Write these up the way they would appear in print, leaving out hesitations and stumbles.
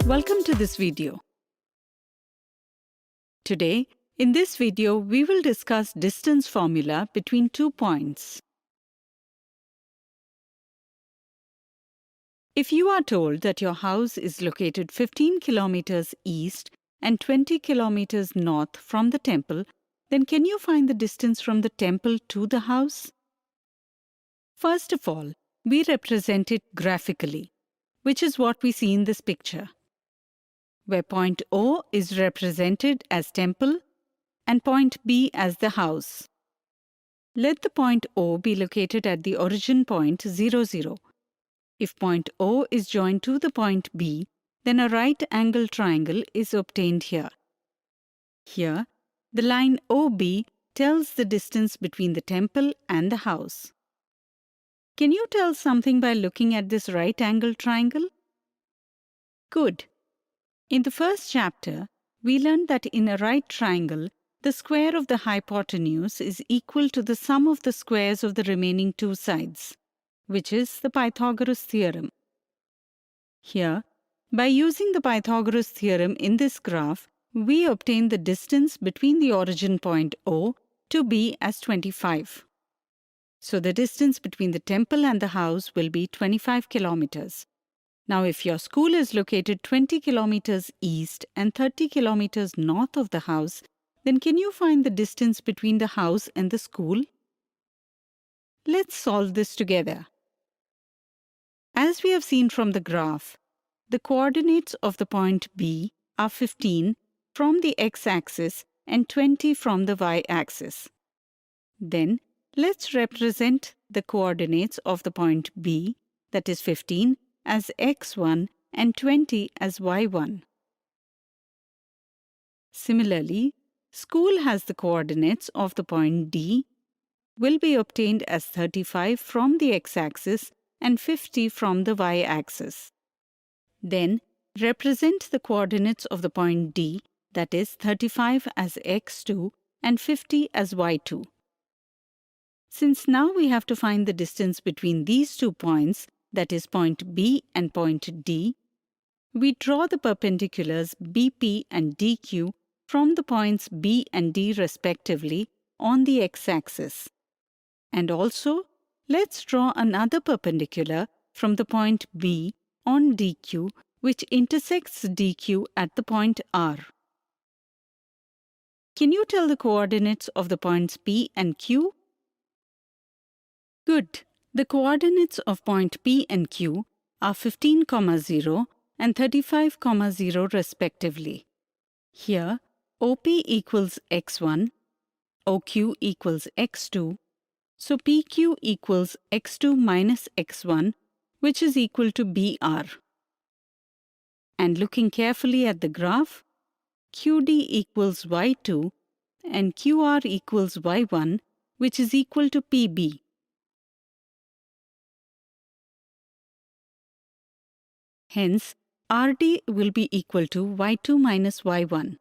Welcome to this video. Today, in this video, we will discuss distance formula between 2 points. If you are told that your house is located 15 kilometers east and 20 kilometers north from the temple, then can you find the distance from the temple to the house? First of all, we represent it graphically, which is what we see in this picture, where point O is represented as temple and point B as the house. Let the point O be located at the origin point 0, 0. If point O is joined to the point B, then a right-angled triangle is obtained here. Here, the line OB tells the distance between the temple and the house. Can you tell something by looking at this right-angled triangle? Good. In the first chapter, we learned that in a right triangle, the square of the hypotenuse is equal to the sum of the squares of the remaining two sides, which is the Pythagoras theorem. Here, by using the Pythagoras theorem in this graph, we obtain the distance between the origin point O to B as 25. So the distance between the temple and the house will be 25 kilometers. Now, if your school is located 20 kilometers east and 30 kilometers north of the house, then can you find the distance between the house and the school? Let's solve this together. As we have seen from the graph, the coordinates of the point B are 15 from the x-axis and 20 from the y-axis. Then, let's represent the coordinates of the point B, that is 15, as x1 and 20 as y1. Similarly, school has the coordinates of the point D will be obtained as 35 from the x-axis and 50 from the y-axis. Then, represent the coordinates of the point D, that is 35 as x2 and 50 as y2. Since now we have to find the distance between these 2 points, that is point B and point D, we draw the perpendiculars BP and DQ from the points B and D respectively on the x-axis. And also, let's draw another perpendicular from the point B on DQ, which intersects DQ at the point R. Can you tell the coordinates of the points P and Q? Good. The coordinates of point P and Q are 15, 0 and 35, 0 respectively. Here, OP equals x1, OQ equals x2, so PQ equals x2 minus x1, which is equal to BR. And looking carefully at the graph, QD equals y2 and QR equals y1, which is equal to PB. Hence, RD will be equal to y2 minus y1.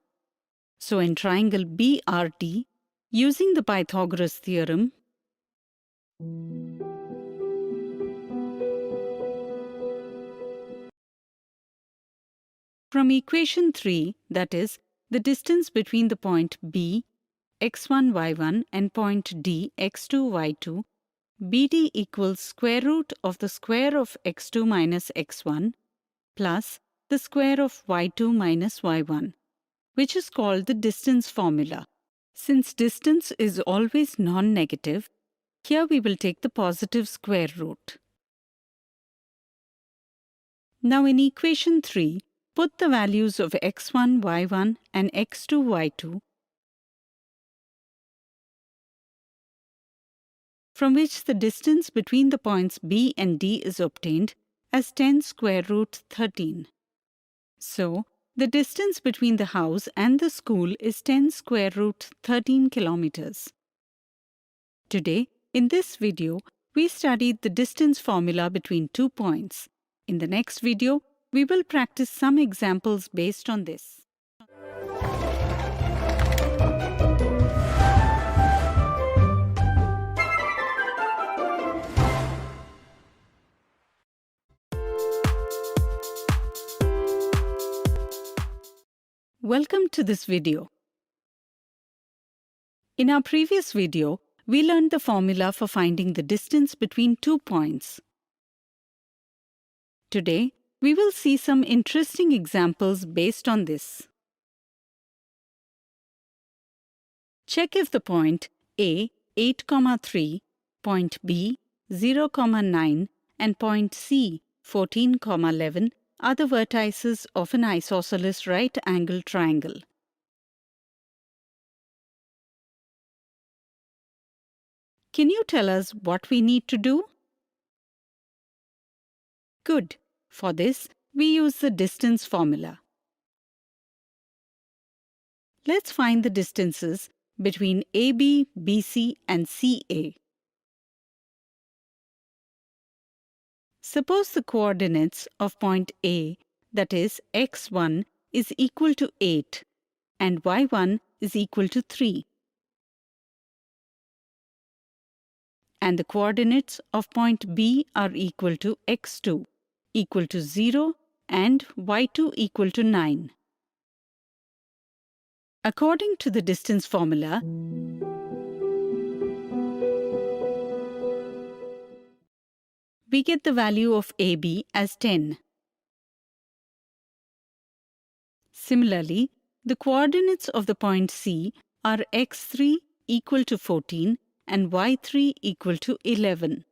So in triangle BRD, using the Pythagoras theorem, from equation 3, that is, the distance between the point B, x1, y1 and point D, x2, y2, BD equals square root of the square of x2 minus x1 plus the square of y2 minus y1, which is called the distance formula. Since distance is always non-negative, here we will take the positive square root. Now in equation 3, put the values of x1, y1 and x2, y2, from which the distance between the points B and D is obtained as 10 square root 13. So, the distance between the house and the school is 10 square root 13 kilometers. Today, in this video, we studied the distance formula between 2 points. In the next video, we will practice some examples based on this. Welcome to this video. In our previous video, we learned the formula for finding the distance between 2 points. Today, we will see some interesting examples based on this. Check if the point A 8, 3, point B 0, 9 and point C 14, 11 are the vertices of an isosceles right-angled triangle. Can you tell us what we need to do? Good. For this, we use the distance formula. Let's find the distances between AB, BC and CA. Suppose the coordinates of point A, that is x1, is equal to 8 and y1 is equal to 3. And the coordinates of point B are equal to x2, equal to 0 and y2 equal to 9. According to the distance formula, we get the value of AB as 10. Similarly, the coordinates of the point C are x3 equal to 14 and y3 equal to 11.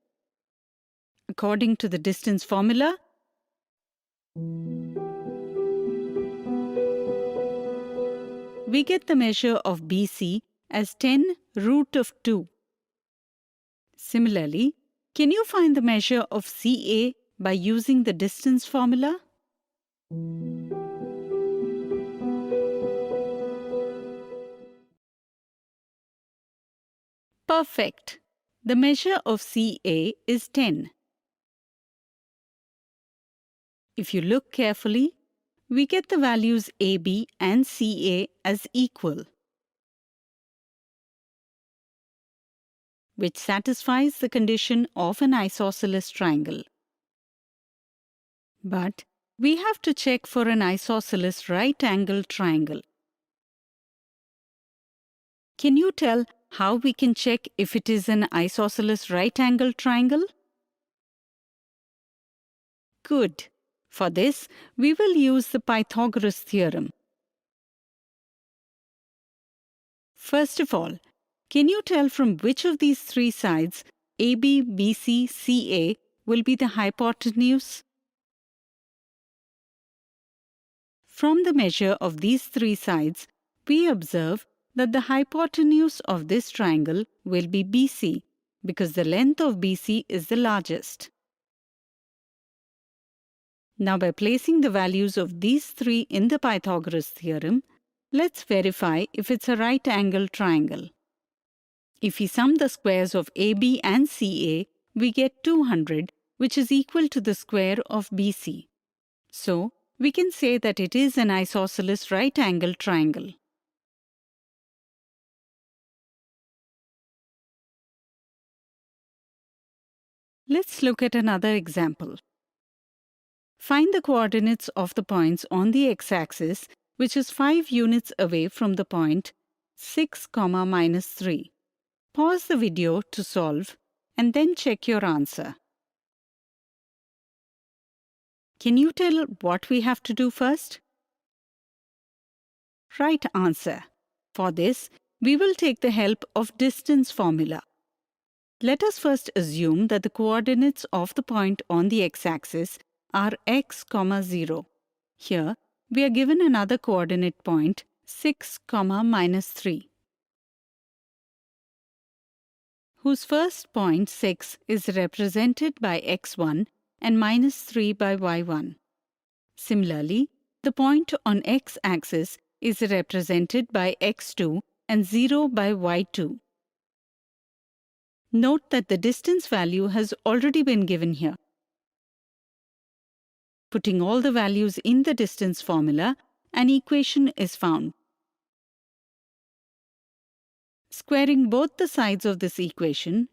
According to the distance formula, we get the measure of BC as 10 root of 2. Similarly, can you find the measure of CA by using the distance formula? Perfect. The measure of CA is 10. If you look carefully, we get the values AB and CA as equal, which satisfies the condition of an isosceles triangle. But we have to check for an isosceles right-angled triangle. Can you tell how we can check if it is an isosceles right-angled triangle? Good. For this, we will use the Pythagoras theorem. First of all, can you tell from which of these three sides AB, BC, CA will be the hypotenuse? From the measure of these three sides, we observe that the hypotenuse of this triangle will be BC because the length of BC is the largest. Now, by placing the values of these three in the Pythagoras theorem, let's verify if it's a right-angled triangle. If we sum the squares of AB and CA, we get 200, which is equal to the square of BC. So, we can say that it is an isosceles right-angled triangle. Let's look at another example. Find the coordinates of the points on the x-axis, which is 5 units away from the point 6, -3. Pause the video to solve and then check your answer. Can you tell what we have to do first? Right answer. For this, we will take the help of distance formula. Let us first assume that the coordinates of the point on the x-axis are x, 0. Here, we are given another coordinate point 6, -3, whose first point 6 is represented by x1 and -3 by y1. Similarly, the point on x-axis is represented by x2 and 0 by y2. Note that the distance value has already been given here. Putting all the values in the distance formula, an equation is found. Squaring both the sides of this equation,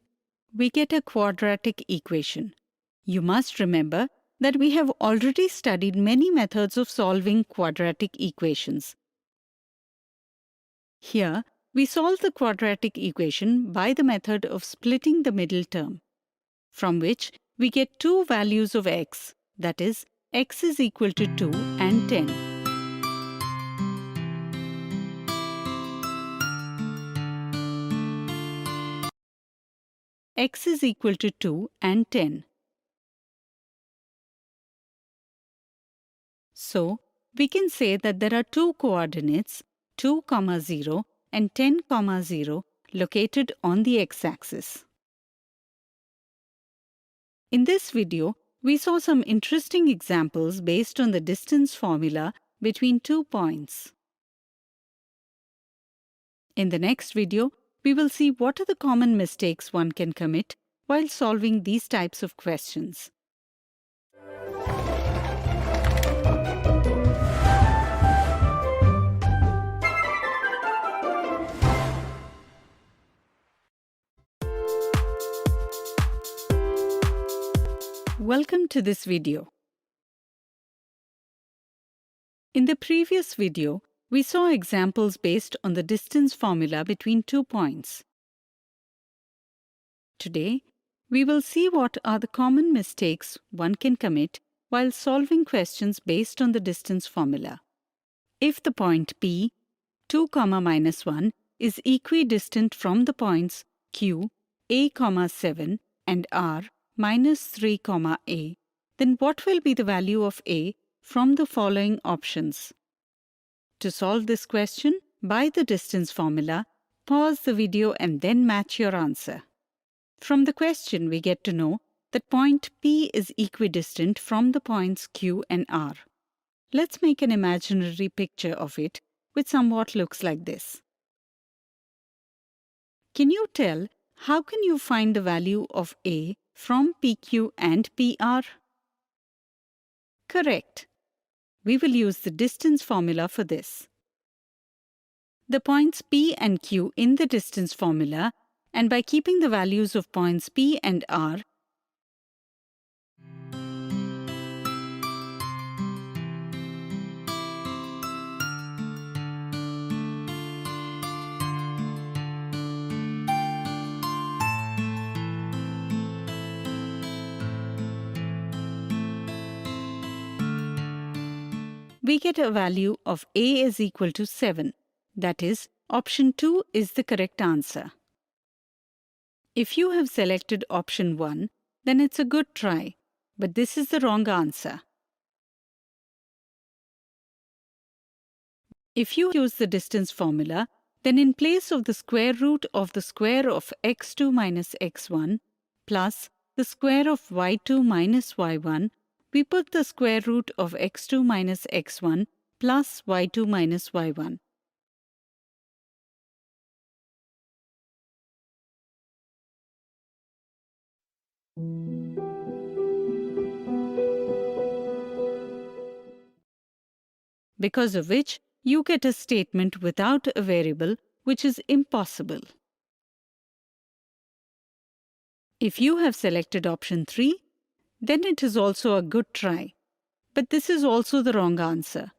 we get a quadratic equation. You must remember that we have already studied many methods of solving quadratic equations. Here, we solve the quadratic equation by the method of splitting the middle term, from which we get two values of x, that is, x is equal to 2 and 10. X is equal to 2 and 10. So, we can say that there are two coordinates 2, 0 and 10, 0 located on the x-axis. In this video, we saw some interesting examples based on the distance formula between 2 points. In the next video, we will see what are the common mistakes one can commit while solving these types of questions. Welcome to this video. In the previous video, we saw examples based on the distance formula between 2 points. Today, we will see what are the common mistakes one can commit while solving questions based on the distance formula. If the point P, 2, -1, is equidistant from the points Q, A, 7 and R, -3, A, then what will be the value of A from the following options? To solve this question by the distance formula, pause the video and then match your answer. From the question, we get to know that point P is equidistant from the points Q and R. Let's make an imaginary picture of it, which somewhat looks like this. Can you tell how can you find the value of A from PQ and PR? Correct. We will use the distance formula for this. The points P and Q in the distance formula, and by keeping the values of points P and R, we get a value of A is equal to 7. That is, option 2 is the correct answer. If you have selected option 1, then it's a good try, but this is the wrong answer. If you use the distance formula, then in place of the square root of the square of x2 minus x1 plus the square of y2 minus y1, we put the square root of x2 minus x1 plus y2 minus y1. Because of which, you get a statement without a variable, which is impossible. If you have selected option 3, then it is also a good try. But this is also the wrong answer.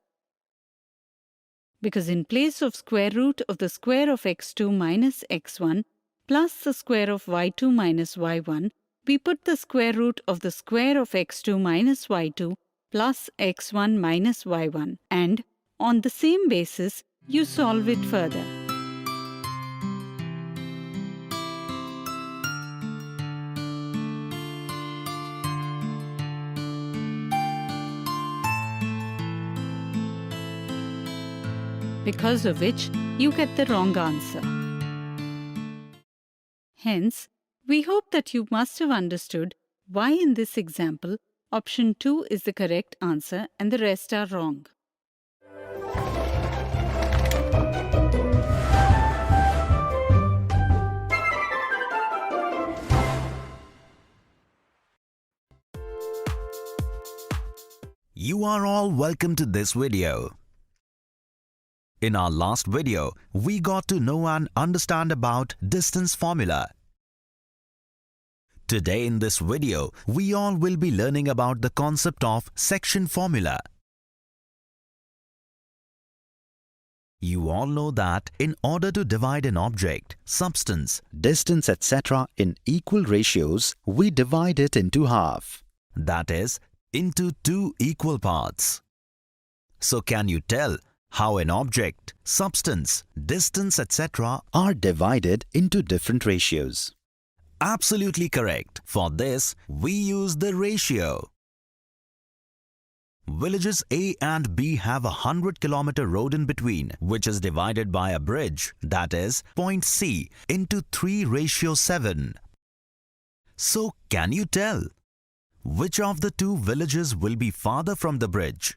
Because in place of square root of the square of x2 minus x1 plus the square of y2 minus y1, we put the square root of the square of x2 minus y2 plus x1 minus y1, and on the same basis, you solve it further. Because of which, you get the wrong answer. Hence, we hope that you must have understood why in this example, option 2 is the correct answer and the rest are wrong. You are all welcome to this video. In our last video, we got to know and understand about distance formula. Today in this video, we all will be learning about the concept of section formula. You all know that in order to divide an object, substance, distance, etc. in equal ratios, we divide it into half. that is, into two equal parts. So can you tell how an object, substance, distance, etc. Are divided into different ratios? Absolutely correct. For this, we use the ratio. Villages A and B have a 100-kilometer road in between, which is divided by a bridge, that is, point C, into 3:7. So, can you tell which of the two villages will be farther from the bridge?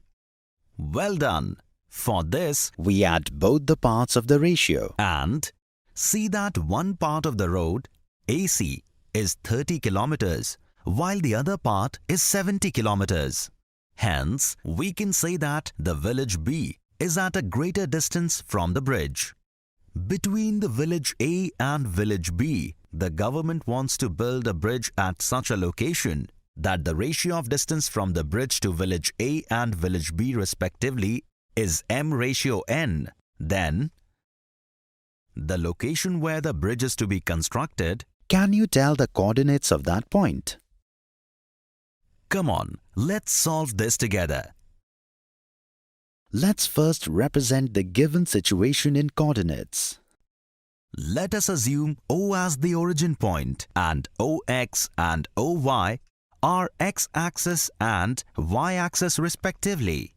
Well done. For this, We add both the parts of the ratio. and see that one part of the road, AC, is 30 kilometers, while the other part is 70 kilometers. Hence, we can say that the village B is at a greater distance from the bridge. Between the village A and village B, the government wants to build a bridge at such a location that the ratio of distance from the bridge to village A and village B respectively is m/n. Then, the location where the bridge is to be constructed. Can you tell the coordinates of that point? Come on, let's solve this together. Let's first represent the given situation in coordinates. Let us assume O as the origin point and OX and OY are x-axis and y-axis respectively,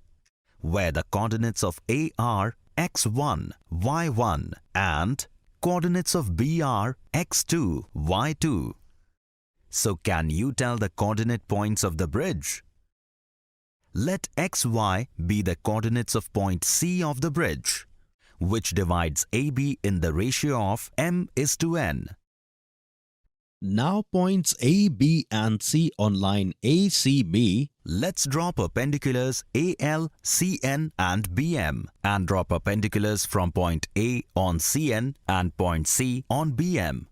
where the coordinates of A are x1, y1 and coordinates of B are x2, y2. So can you tell the coordinate points of the bridge? Let xy be the coordinates of point C of the bridge, which divides AB in the ratio of m:n. Now points A, B and C on line ACB. Let's draw perpendiculars AL, CN and BM and draw perpendiculars from point A on CN and point C on BM,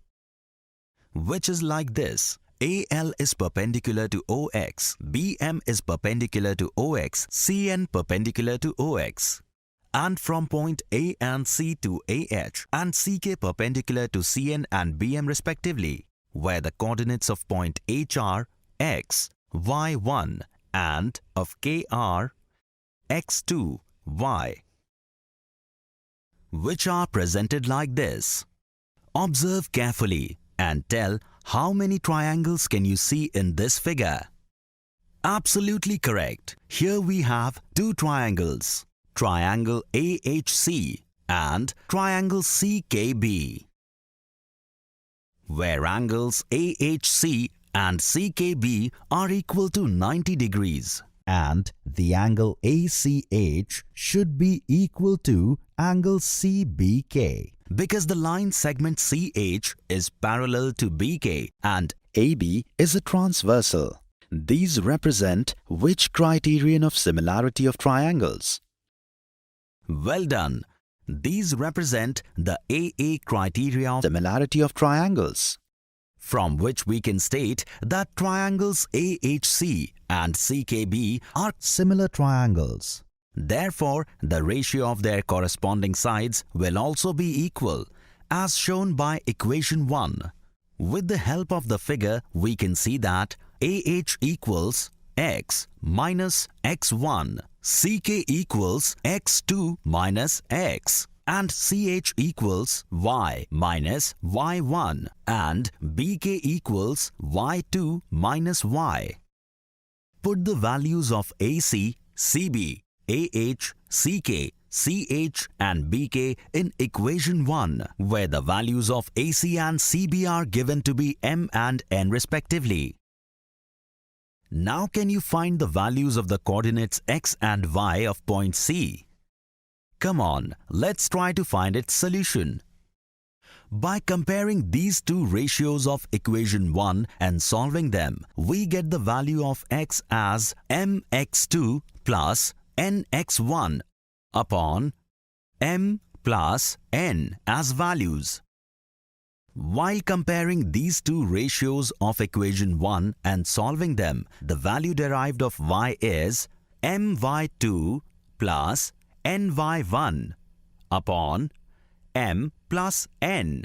which is like this. AL is perpendicular to OX, BM is perpendicular to OX, CN perpendicular to OX. And from point A and C to AH and CK perpendicular to CN and BM respectively, where the coordinates of point H are x, y1 and of K are x2, y, which are presented like this. Observe carefully and tell how many triangles can you see in this figure. Absolutely correct. Here we have two triangles, triangle AHC and triangle CKB, where angles AHC and CKB are equal to 90 degrees and the angle ACH should be equal to angle CBK, because the line segment CH is parallel to BK and AB is a transversal. These represent which criterion of similarity of triangles? well done. These represent the AA criteria of Similarity of triangles. from which we can state that triangles AHC and CKB are similar triangles. Therefore, the ratio of their corresponding sides will also be equal, as shown by equation 1. With the help of the figure, we can see that AH equals x minus x1, CK equals x2 minus x, and CH equals y minus y1 and BK equals y2 minus y. Put the values of AC, CB, AH, CK, CH and BK in equation 1, where the values of AC and CB are given to be m and n respectively. Now can you find the values of the coordinates x and y of point C? Come on, let's try to find its solution. By comparing these two ratios of equation 1 and solving them, we get the value of x as mx2 plus nx1 upon m plus n as values. While comparing these two ratios of equation 1 and solving them, the value derived of y is my2 plus ny1 upon m plus n.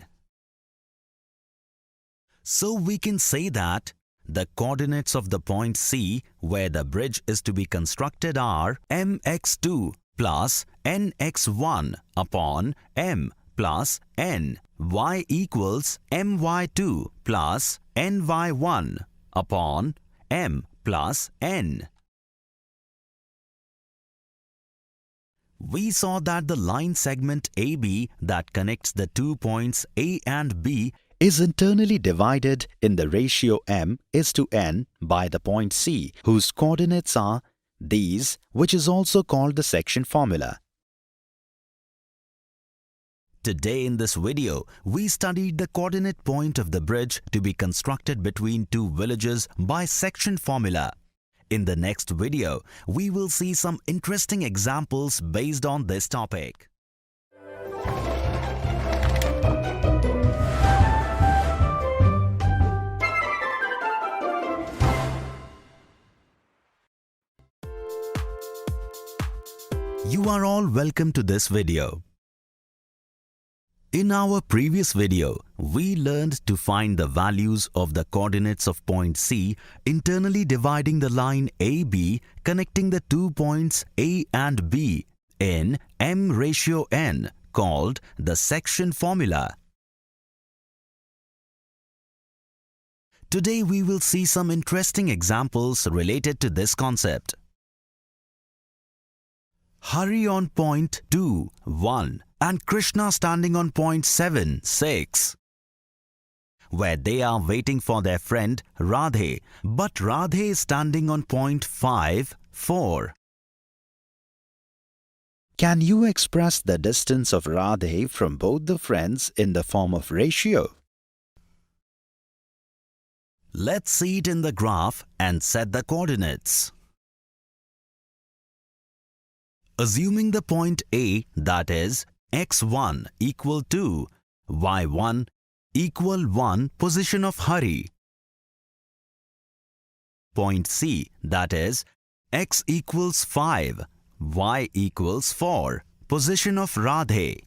So we can say that the coordinates of the point C where the bridge is to be constructed are mx2 plus nx1 upon m plus n. Y equals my2 plus ny1 upon m plus n. We saw that the line segment AB that connects the 2 points A and B is internally divided in the ratio m:n by the point C, whose coordinates are these, which is also called the section formula. Today in this video, we studied the coordinate point of the bridge to be constructed between two villages by section formula. In the next video, we will see some interesting examples based on this topic. You are all welcome to this video. In our previous video, we learned to find the values of the coordinates of point C internally dividing the line AB connecting the 2 points A and B in m:n called the section formula. Today we will see some interesting examples related to this concept. Hari on point 2, 1 and Krishna standing on point 7, 6, where they are waiting for their friend Radhe, but Radhe is standing on point 5, 4. Can you express the distance of Radhe from both the friends in the form of ratio? Let's see it in the graph and set the coordinates. Assuming the point A, that is x1 equal 2, y1 equal 1 position of Hari. Point C, that is x equals 5, y equals 4 position of Radhe.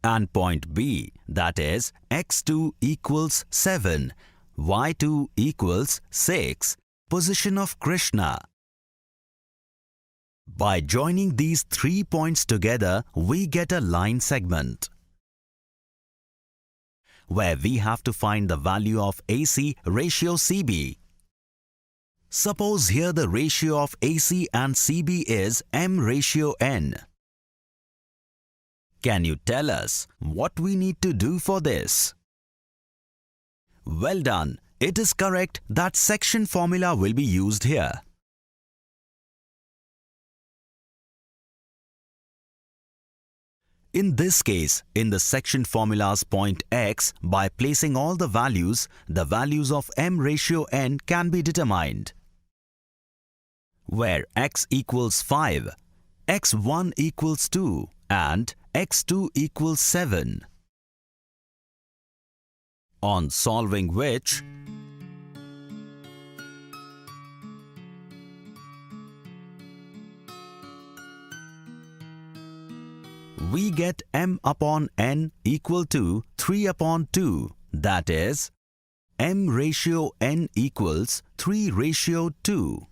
And point B, that is x2 equals 7, y2 equals 6 position of Krishna. By joining these 3 points together, we get a line segment where we have to find the value of AC ratio CB. Suppose here the ratio of AC and CB is m:n. Can you tell us what we need to do for this? Well done. It is correct that section formula will be used here. In this case, in the section formula's point x, by placing all the values of m:n can be determined. Where x equals 5, x1 equals 2 and x2 equals 7. On solving which, we get m upon n equal to 3 upon 2, that is, m:n equals 3:2.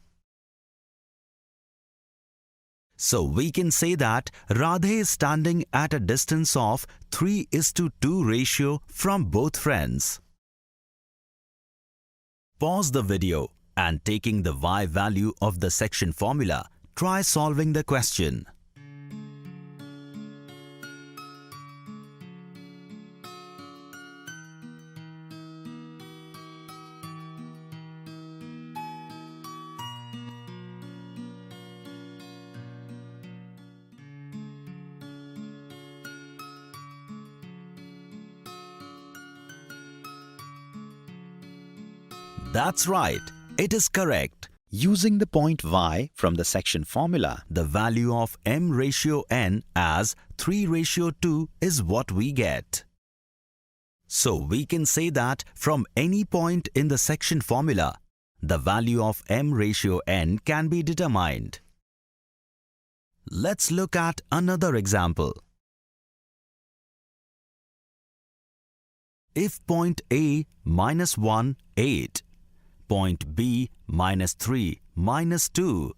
So we can say that Radhe is standing at a distance of 3:2 ratio from both friends. Pause the video and taking the y value of the section formula, try solving the question. That's right, it is correct. Using the point y from the section formula, The value of m:n as 3:2 is what we get. So we can say that from any point in the section formula, the value of m:n can be determined. Let's look at another example. If point A minus 1, 8, point B minus 3, minus 2,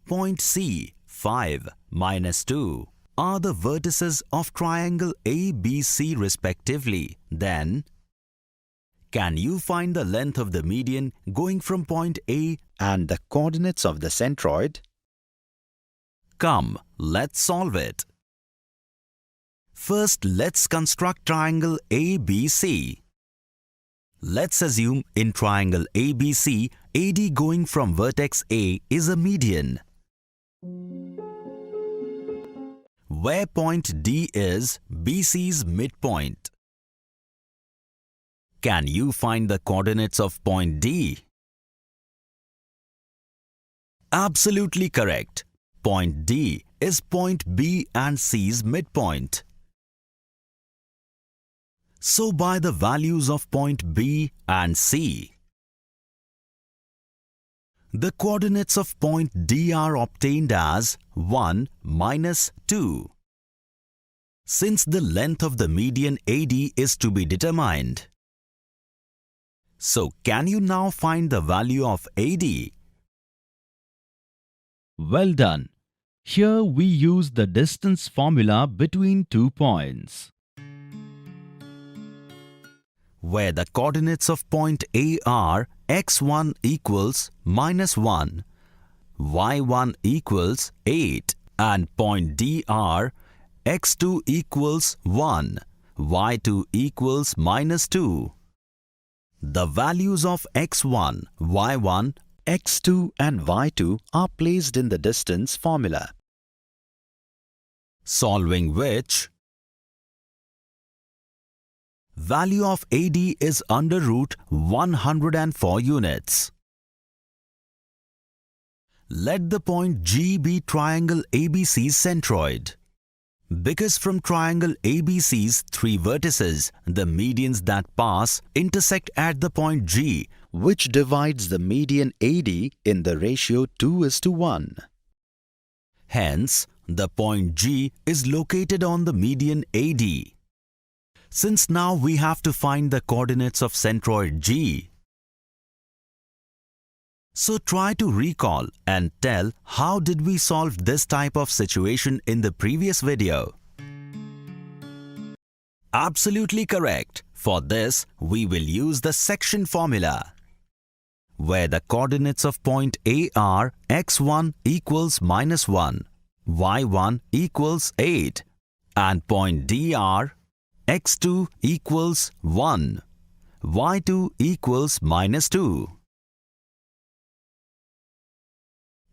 point C 5, minus 2 are the vertices of triangle ABC respectively, then can you find the length of the median going from point A and the coordinates of the centroid? Come, let's solve it. First, let's construct triangle ABC. Let's assume in triangle ABC, AD going from vertex A is a median, where point D is BC's midpoint. Can you find the coordinates of point D? Absolutely correct. Point D is point B and C's midpoint. So by the values of point B and C, the coordinates of point D are obtained as 1 minus 2. Since the length of the median AD is to be determined, so can you now find the value of AD? Well done. Here we use the distance formula between 2 points. Where the coordinates of point A are x1 equals minus 1, y1 equals 8 and point D are x2 equals 1, y2 equals minus 2. The values of x1, y1, x2 and y2 are placed in the distance formula, solving which value of AD is under root 104 units. Let the point G be triangle ABC's centroid. Because from triangle ABC's 3 vertices, the medians that pass intersect at the point G, which divides the median AD in the ratio 2:1. Hence, the point G is located on the median AD. Since now we have to find the coordinates of centroid G, so try to recall and tell how did we solve this type of situation in the previous video. Absolutely correct. For this, we will use the section formula, where the coordinates of point A are x1 equals minus 1, y1 equals 8 and point D are x2 equals 1, y2 equals minus 2.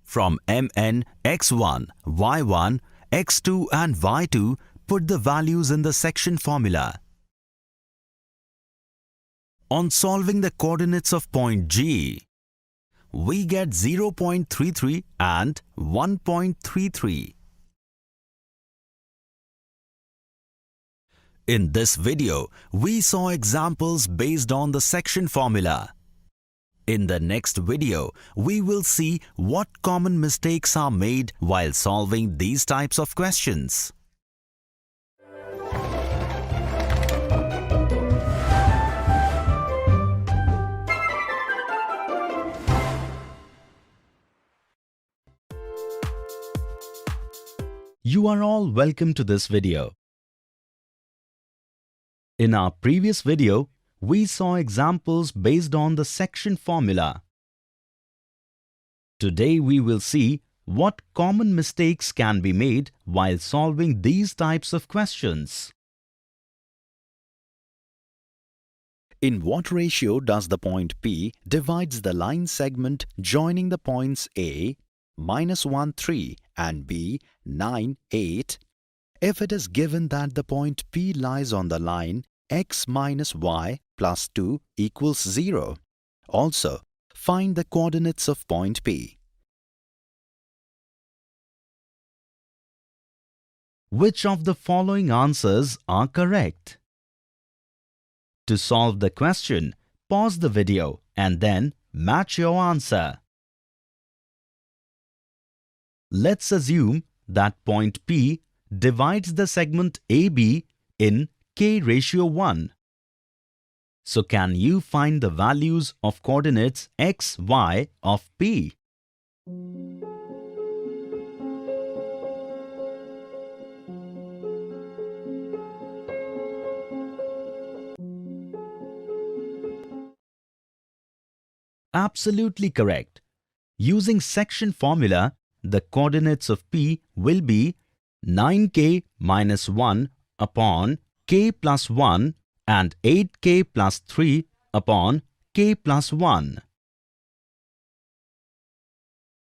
From Mn, x1, y1, x2 and y2, put the values in the section formula. On solving the coordinates of point G, we get 0.33 and 1.33. In this video, we saw examples based on the section formula. In the next video, we will see what common mistakes are made while solving these types of questions. You are all welcome to this video. In our previous video, we saw examples based on the section formula. Today we will see what common mistakes can be made while solving these types of questions. In what ratio does the point P divides the line segment joining the points A, -1, 3 and B, 9, 8, if it is given that the point P lies on the line x minus y plus 2 equals 0. Also, find the coordinates of point P. Which of the following answers are correct? To solve the question, pause the video and then match your answer. Let's assume that point P divides the segment AB in k ratio 1. So can you find the values of coordinates x, y of P? Absolutely correct. Using section formula, the coordinates of P will be 9k minus 1 upon k plus 1 and 8k plus 3 upon k plus 1.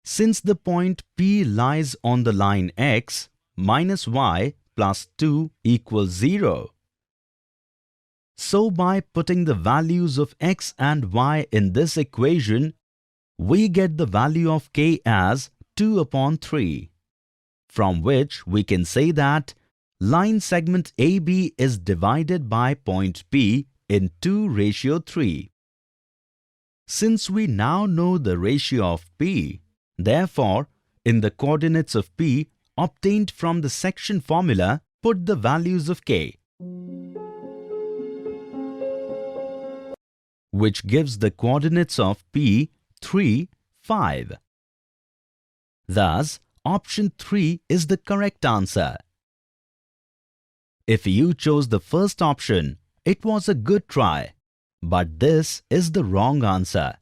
Since the point P lies on the line x, minus y plus 2 equals 0. So by putting the values of x and y in this equation, we get the value of k as 2 upon 3, from which we can say that line segment AB is divided by point P in 2:3. Since we now know the ratio of P, therefore, in the coordinates of P obtained from the section formula, put the values of k, which gives the coordinates of P 3, 5. Thus, option 3 is the correct answer. If you chose the first option, it was a good try, but this is the wrong answer.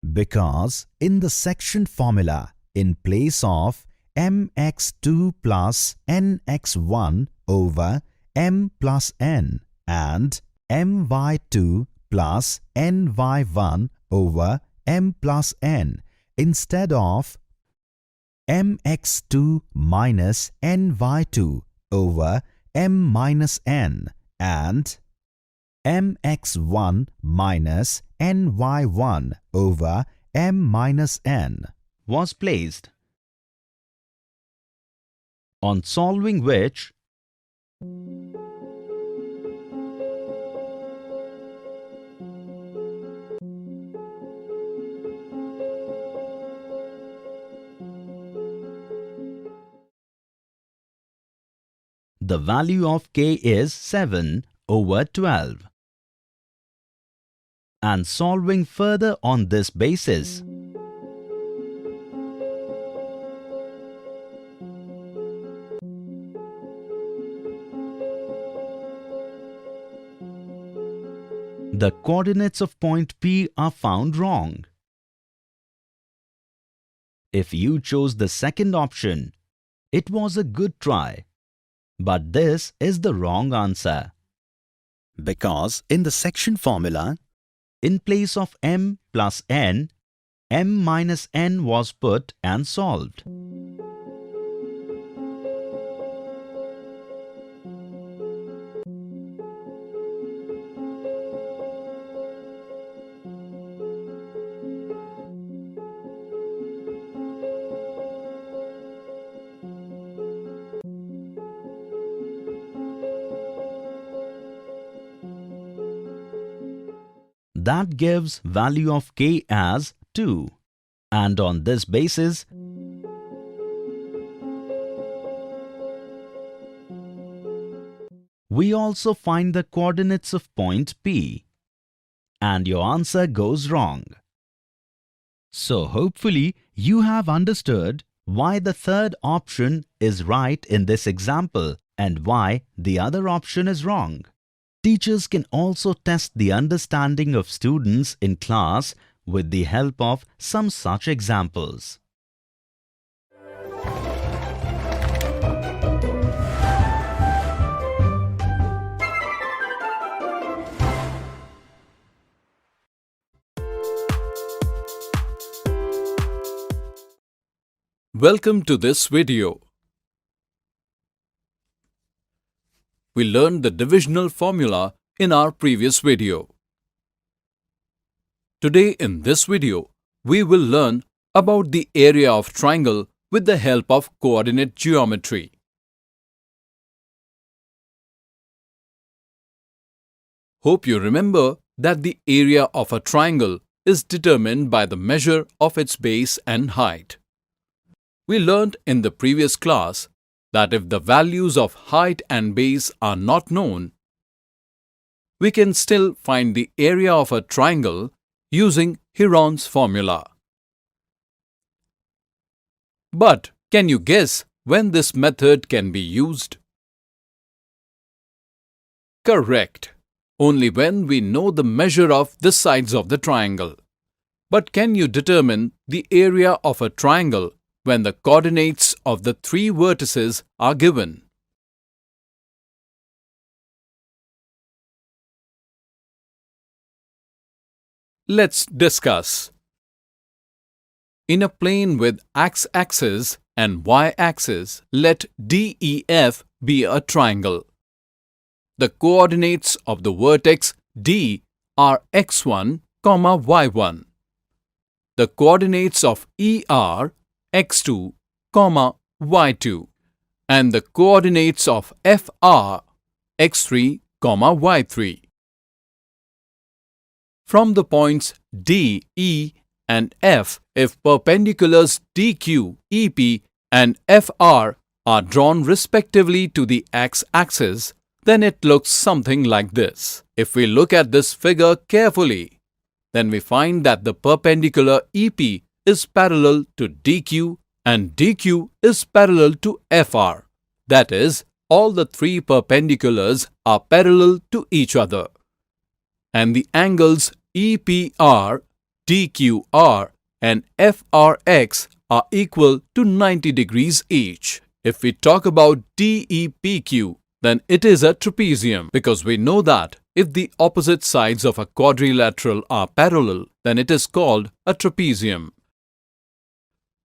Because in the section formula, in place of mx2 plus nx1 over m plus n and my2 plus ny1 over m plus n, instead of mx2 minus ny2 over m minus n and mx1 minus ny1 over m minus n Was placed. On solving which, the value of k is 7 over 12. And solving further on this basis, the coordinates of point P are found wrong. If you chose the second option, it was a good try, but this is the wrong answer. Because in the section formula, In place of m plus n, m minus n was put and solved. That gives value of k as 2. And on this basis, we also find the coordinates of point P. And your answer goes wrong. So hopefully you have understood why the third option is right in this example and why the other option is wrong. Teachers can also test the understanding of students in class with the help of some such examples. Welcome to this video. We learned the divisional formula in our previous video. Today in this video, we will learn about the area of triangle with the help of coordinate geometry. Hope you remember that the area of a triangle is determined by the measure of its base and height. We learned in the previous class that if the values of height and base are not known, we can still find the area of a triangle using Heron's formula. But can you guess when this method can be used? Correct. Only when we know the measure of the sides of the triangle. But can you determine the area of a triangle when the coordinates of the three vertices are given? Let's discuss. In a plane with x-axis and y-axis, let DEF be a triangle. The coordinates of the vertex D are x1, y1. The coordinates of E are x2, y2. And the coordinates of F are x3, y3. From the points D, E and F, if perpendiculars DQ, EP and FR are drawn respectively to the x-axis, then it looks something like this. If we look at this figure carefully, then we find that the perpendicular EP is parallel to DQ and DQ is parallel to FR. That is, all the three perpendiculars are parallel to each other. And the angles EPR, DQR and FRX are equal to 90 degrees each. If we talk about DEPQ, then it is a trapezium because we know that if the opposite sides of a quadrilateral are parallel, then it is called a trapezium.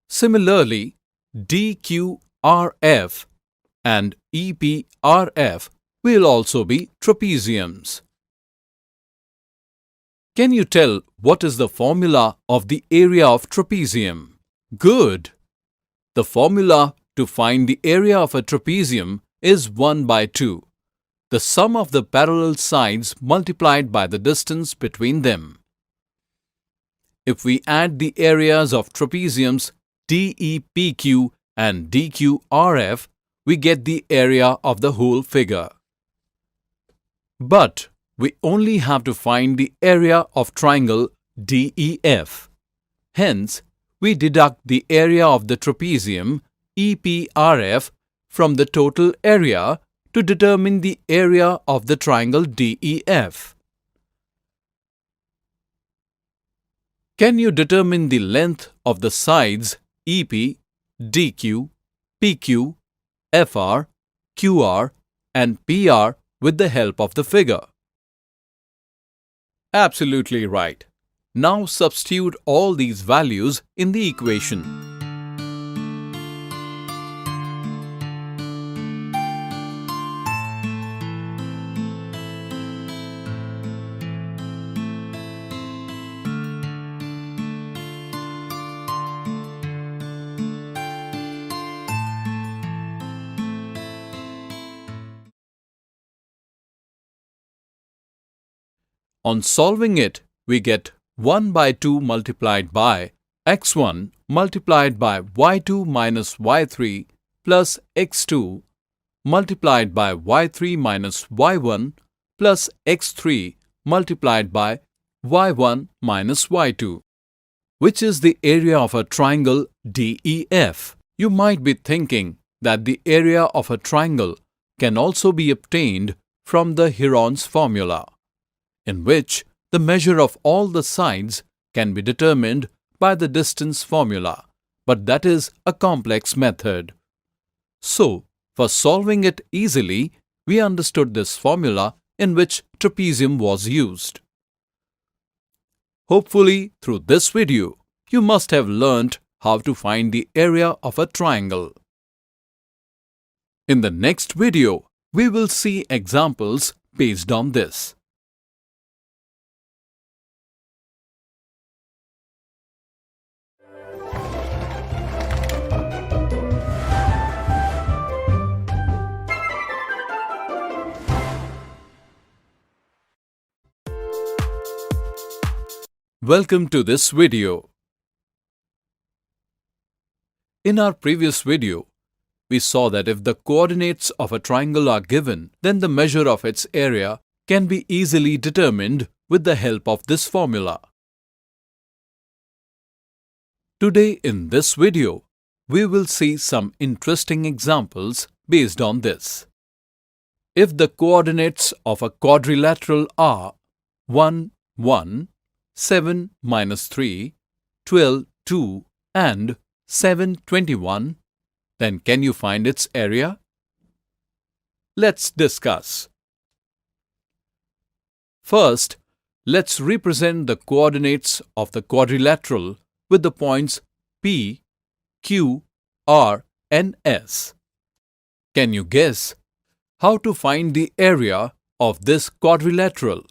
Similarly, DQRF and EPRF will also be trapeziums. Can you tell what is the formula of the area of trapezium? Good! The formula to find the area of a trapezium is 1/2, the sum of the parallel sides multiplied by the distance between them. If we add the areas of trapeziums DEPQ and DQRF, we get the area of the whole figure. But we only have to find the area of triangle DEF. Hence, we deduct the area of the trapezium EPRF from the total area to determine the area of the triangle DEF. Can you determine the length of the sides EP, DQ, PQ, FR, QR and PR with the help of the figure? Absolutely right. Now substitute all these values in the equation. On solving it, we get 1/2 multiplied by x1 multiplied by y2 minus y3 plus x2 multiplied by y3 minus y1 plus x3 multiplied by y1 minus y2, which is the area of a triangle DEF. You might be thinking that the area of a triangle can also be obtained from the Heron's formula, in which the measure of all the sides can be determined by the distance formula, but that is a complex method. So, for solving it easily, we understood this formula in which trapezium was used. Hopefully, through this video, you must have learnt how to find the area of a triangle. In the next video, we will see examples based on this. Welcome to this video. In our previous video, we saw that if the coordinates of a triangle are given, then the measure of its area can be easily determined with the help of this formula. Today in this video, we will see some interesting examples based on this. If the coordinates of a quadrilateral are 1, 1, 7, -3, 12, 2 and 7, 21, then can you find its area? Let's discuss. First, let's represent the coordinates of the quadrilateral with the points P, Q, R and S. Can you guess how to find the area of this quadrilateral?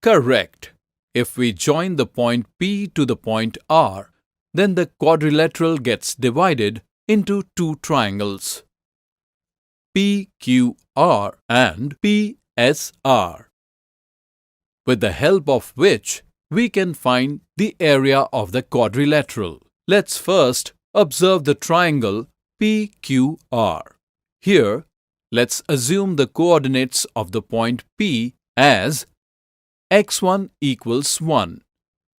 Correct. If we join the point P to the point R, then the quadrilateral gets divided into two triangles, PQR and PSR, with the help of which we can find the area of the quadrilateral. Let's first observe the triangle PQR. Here, let's assume the coordinates of the point P as x1 equals 1,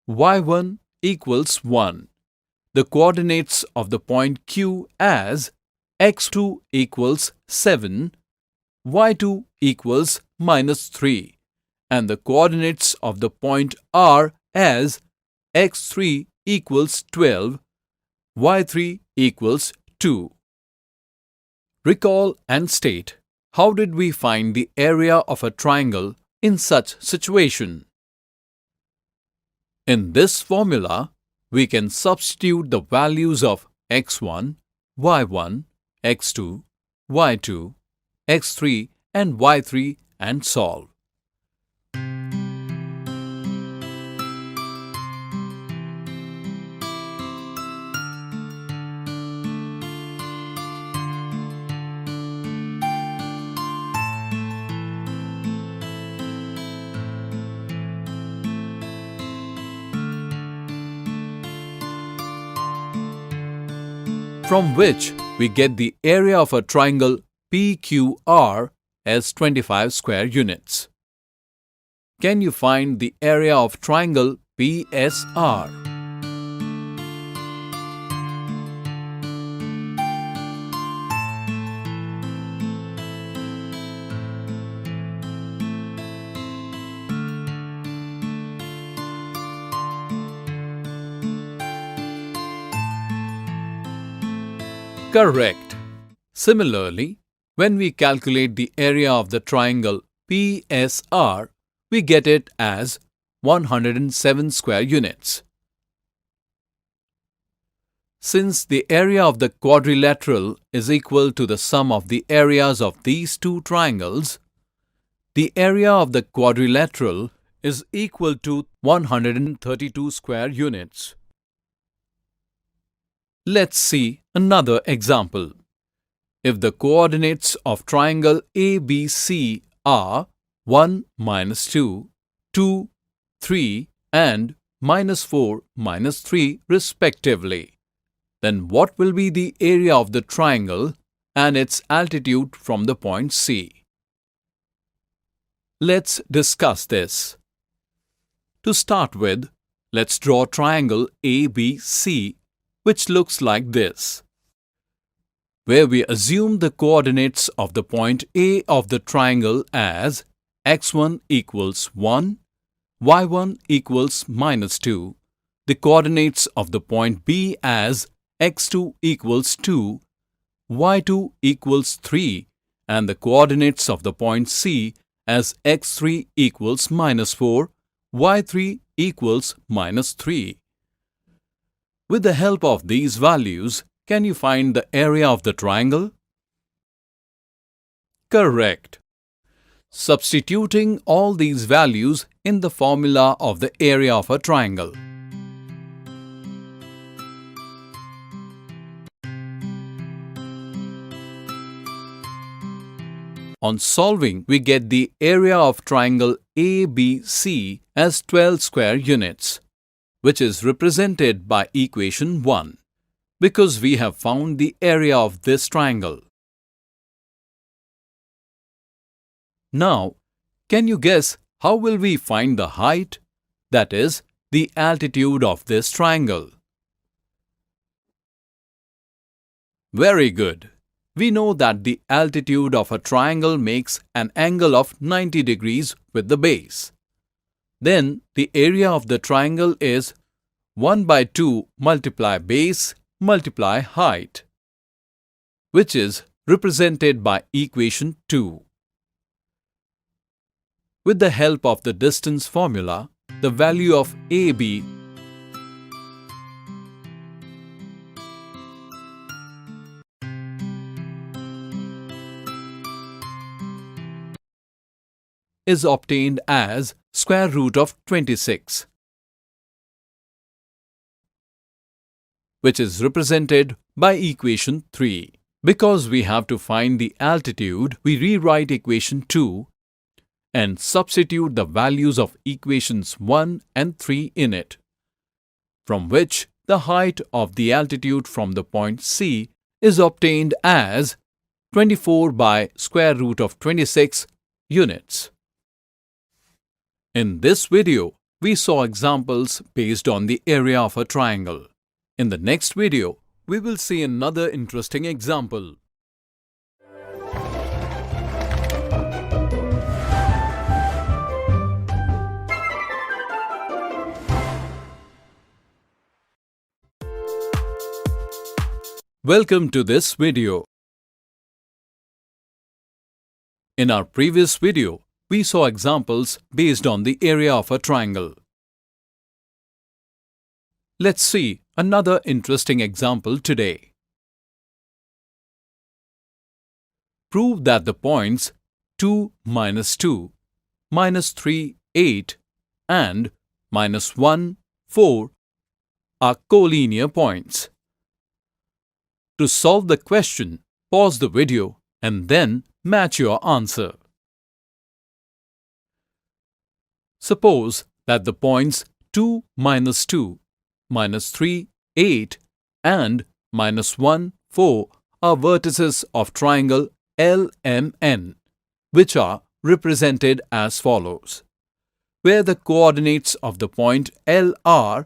y1 equals 1. The coordinates of the point Q as x2 equals 7, y2 equals -3, and the coordinates of the point R as x3 equals 12, y3 equals 2. Recall and state, how did we find the area of a triangle in such situation? In this formula, we can substitute the values of x1, y1, x2, y2, x3 and y3 and solve. From which we get the area of a triangle PQR as 25 square units. Can you find the area of triangle PSR? Correct. Similarly, when we calculate the area of the triangle PSR, we get it as 107 square units. Since the area of the quadrilateral is equal to the sum of the areas of these two triangles, the area of the quadrilateral is equal to 132 square units. Let's see another example. If the coordinates of triangle ABC are 1, -2, 2, 3 and -4, -3 respectively, then what will be the area of the triangle and its altitude from the point C? Let's discuss this. To start with, let's draw triangle ABC, which looks like this, where we assume the coordinates of the point A of the triangle as x1 equals 1, y1 equals -2, the coordinates of the point B as x2 equals 2, y2 equals 3, and the coordinates of the point C as x3 equals -4, y3 equals -3. With the help of these values, can you find the area of the triangle? Correct. Substituting all these values in the formula of the area of a triangle. On solving, we get the area of triangle ABC as 12 square units, which is represented by equation 1, because we have found the area of this triangle. Now, Can you guess how will we find the height? That is, the altitude of this triangle. Very good. We know that the altitude of a triangle makes an angle of 90 degrees with the base. Then the area of the triangle is 1 by 2 multiply base multiply height, which is represented by equation 2. With the help of the distance formula, the value of AB is obtained as square root of 26, which is represented by equation 3. Because we have to find the altitude, we rewrite equation 2 and substitute the values of equations 1 and 3 in it, from which the height of the altitude from the point C is obtained as 24 by square root of 26 units. In this video, we saw examples based on the area of a triangle. In the next video, we will see another interesting example. Welcome to this video. In our previous video, we saw examples based on the area of a triangle. Let's see another interesting example today. Prove that the points 2, -2, -3, 8 and -1, 4 are collinear points. To solve the question, pause the video and then match your answer. Suppose that the points 2, -2, -3, 8 and -1, 4 are vertices of triangle LMN, which are represented as follows. Where the coordinates of the point L are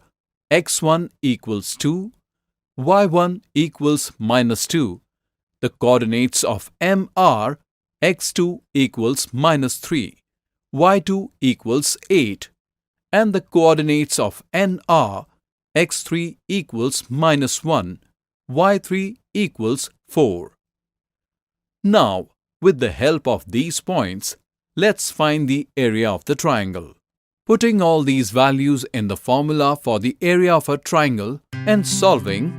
x1 equals 2, y1 equals -2, the coordinates of M are x2 equals -3, y2 equals 8, and the coordinates of N are x3 equals -1, y3 equals 4. Now, with the help of these points, let's find the area of the triangle. Putting all these values in the formula for the area of a triangle and solving,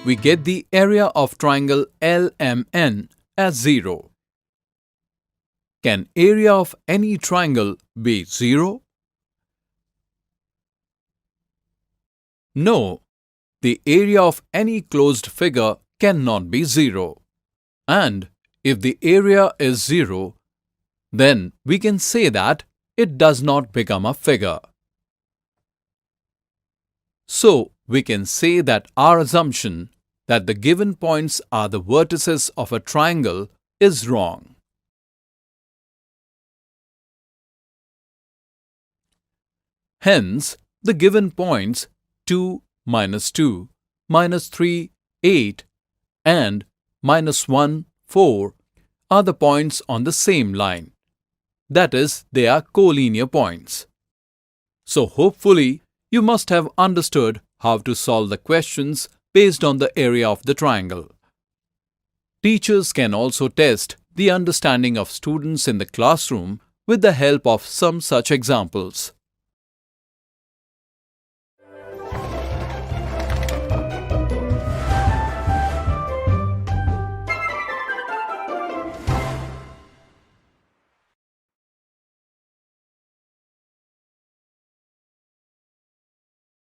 we get the area of triangle LMN as 0. Can area of any triangle be 0? No, the area of any closed figure cannot be 0. And if the area is 0, then we can say that it does not become a figure. So, we can say that our assumption that the given points are the vertices of a triangle is wrong. Hence, the given points 2, -2, -3, 8 and -1, 4 are the points on the same line. That is, they are collinear points. So hopefully, you must have understood how to solve the questions based on the area of the triangle. Teachers can also test the understanding of students in the classroom with the help of some such examples.